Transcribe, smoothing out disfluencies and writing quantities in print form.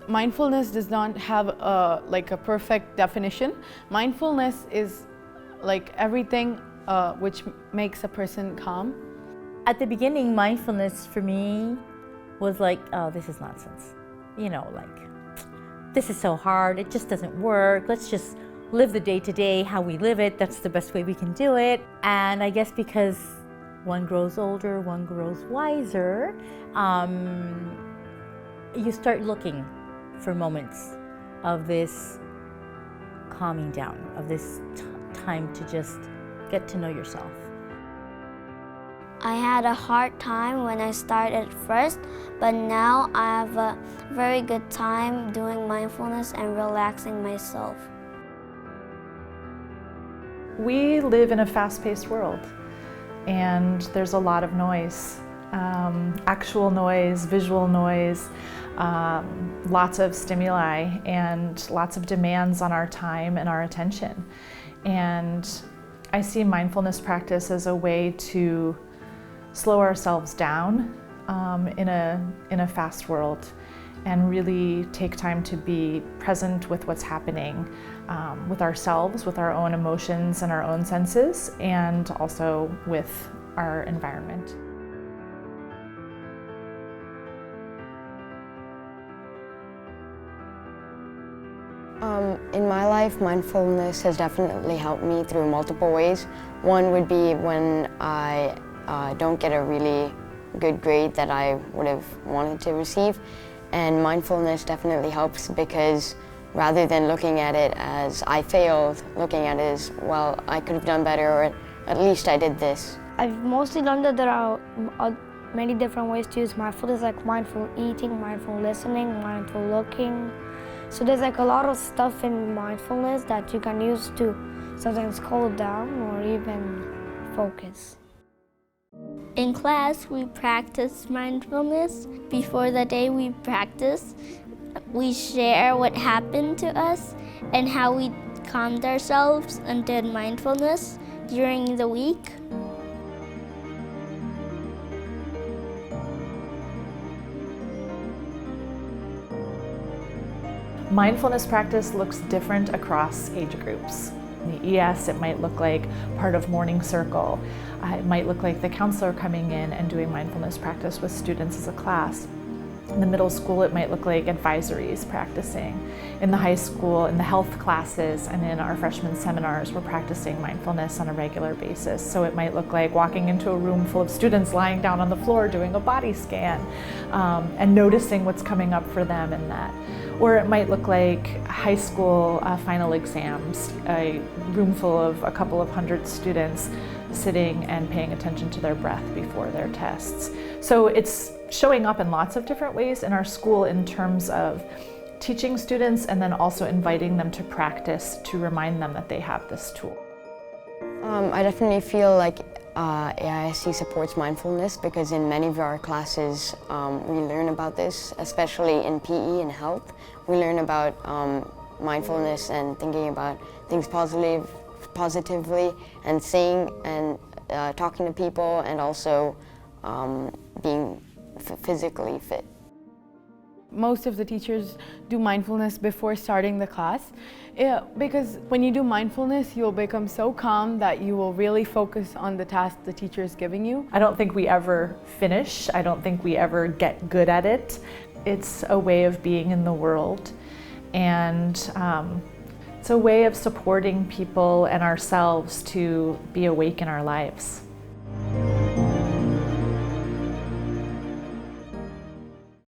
Mindfulness does not have a perfect definition. Mindfulness is like everything which makes a person calm. At the beginning, mindfulness for me was like, oh, this is nonsense. You know, like, this is so hard, it just doesn't work. Let's just live the day-to-day, how we live it. That's the best way we can do it. And I guess because one grows older, one grows wiser, you start looking for moments of this calming down, of this time to just get to know yourself. I had a hard time when I started first, but now I have a very good time doing mindfulness and relaxing myself. We live in a fast-paced world, and there's a lot of noise, actual noise, visual noise, lots of stimuli, and lots of demands on our time and our attention. And I see mindfulness practice as a way to slow ourselves down in a fast world and really take time to be present with what's happening with ourselves, with our own emotions and our own senses, and also with our environment. In my life, mindfulness has definitely helped me through multiple ways. One would be when I don't get a really good grade that I would have wanted to receive. And mindfulness definitely helps because rather than looking at it as I failed, looking at it as, well, I could have done better, or at least I did this. I've mostly learned that there are many different ways to use mindfulness, like mindful eating, mindful listening, mindful looking. So there's like a lot of stuff in mindfulness that you can use to sometimes cool down or even focus. In class, we practice mindfulness. Before the day we practice, we share what happened to us and how we calmed ourselves and did mindfulness during the week. Mindfulness practice looks different across age groups. In the ES, it might look like part of morning circle. It might look like the counselor coming in and doing mindfulness practice with students as a class. In the middle school, it might look like advisories practicing. In the high school, in the health classes, and in our freshman seminars, we're practicing mindfulness on a regular basis. So it might look like walking into a room full of students lying down on the floor doing a body scan and noticing what's coming up for them in that. Or it might look like high school final exams, a room full of a couple of hundred students sitting and paying attention to their breath before their tests. So it's showing up in lots of different ways in our school in terms of teaching students and then also inviting them to practice to remind them that they have this tool. I definitely feel like AISC supports mindfulness because in many of our classes we learn about this, especially in PE and health. We learn about mindfulness and thinking about things positively and saying and talking to people, and also being physically fit. Most of the teachers do mindfulness before starting the class, because when you do mindfulness, you'll become so calm that you will really focus on the task the teacher is giving you. I don't think we ever finish. I don't think we ever get good at it. It's a way of being in the world, and it's a way of supporting people and ourselves to be awake in our lives.